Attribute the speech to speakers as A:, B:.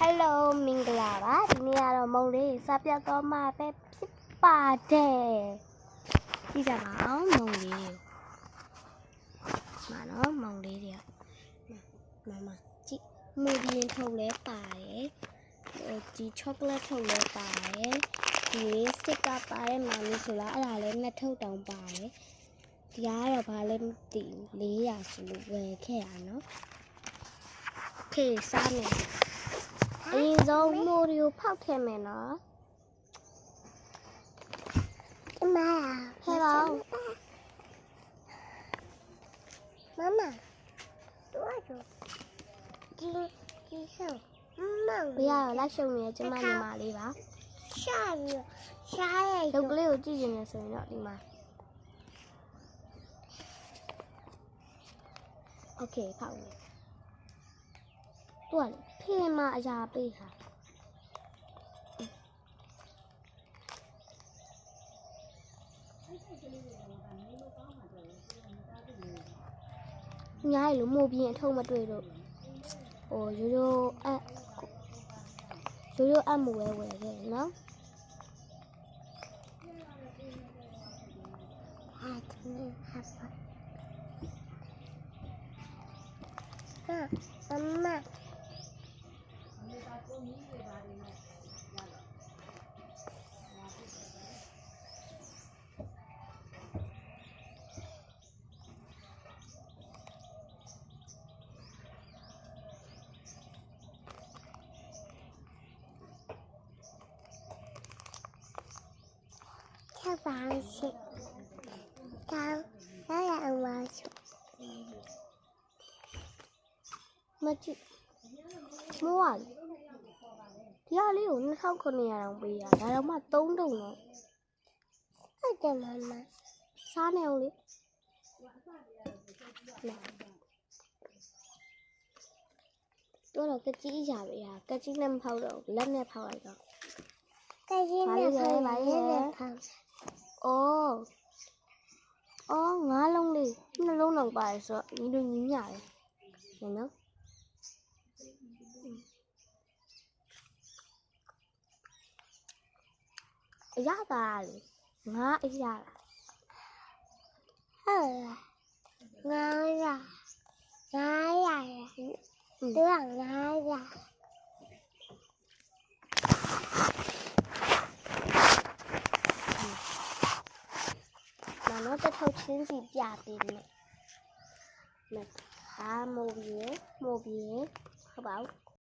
A: Hello မင်္ဂလာပါဒီနေ့ကတော့မုံလေးစားပြတော့မှပဲဖြစ်ပါတယ်ကြည့်ကြပါအောင်မုံလေးမှာနော်မုံလေးတွေကမကြည့်မူဒီရင်ထုတ်လဲပါတယ်ဒီ chocolate ထုတ်လဲပါတယ်ဒီစတစ်ကာပါတယ်မမီဆိုလားအဲ့ဒါလဲနှစ်ထုတ်တောင်ပါတယ်ဒီကတော့ဘာလဲမသိ400ဆိုလို့ဝယ်ခဲ့ရနော်โอเคစားမယ်အရင်ဆုံးမိုရီကိုဖောက်ထည့်မယ်နော်အမဟဲ့ပါမမတို့ဒီဆောမမဘယ်ရလိုက်ရှုံနေကျမညီမလေးပါရှာရရုပ်ကလေးကိုကြည့်နေဆိုရင်တော့ဒီမှာโอเคဖောက်မယ်သူကဖေးမအရာပေးဟာညားလို့မို့ပြီးအထုံးမတွေ့တော့ဟိုရိုးရိုးအမှုဝဲခဲ့နော်အမချက်ပါရှိတောင်းရရအောင်ပါချိုမကြည့်မိုးရလေဒီဟာလေးကို2900တောင်ပေးရဒါတော့မှ3တုံတော့ဟုတ်တယ်မမစားနေအောင်လေတော့ကကြီးရပဲဟာကကြီးနဲ့မဖောက်တော့လက်နဲ့ဖောက်လိုက်တော့ကကြီးနဲ့ဖောက်ပါရဲ့အော်ငါးလုံးလေးနှလုံးလောက်ပါတယ်ဆိုတော့ညီတို့ညီညတယ်နော်အရသာလေငါအရလားဟုတ်လားငါရသူကငါရနော်တစ်ထုပ်ချင်းစီပြပေးမယ်ဒါမိုးပြေဟုတ်ပါဘူး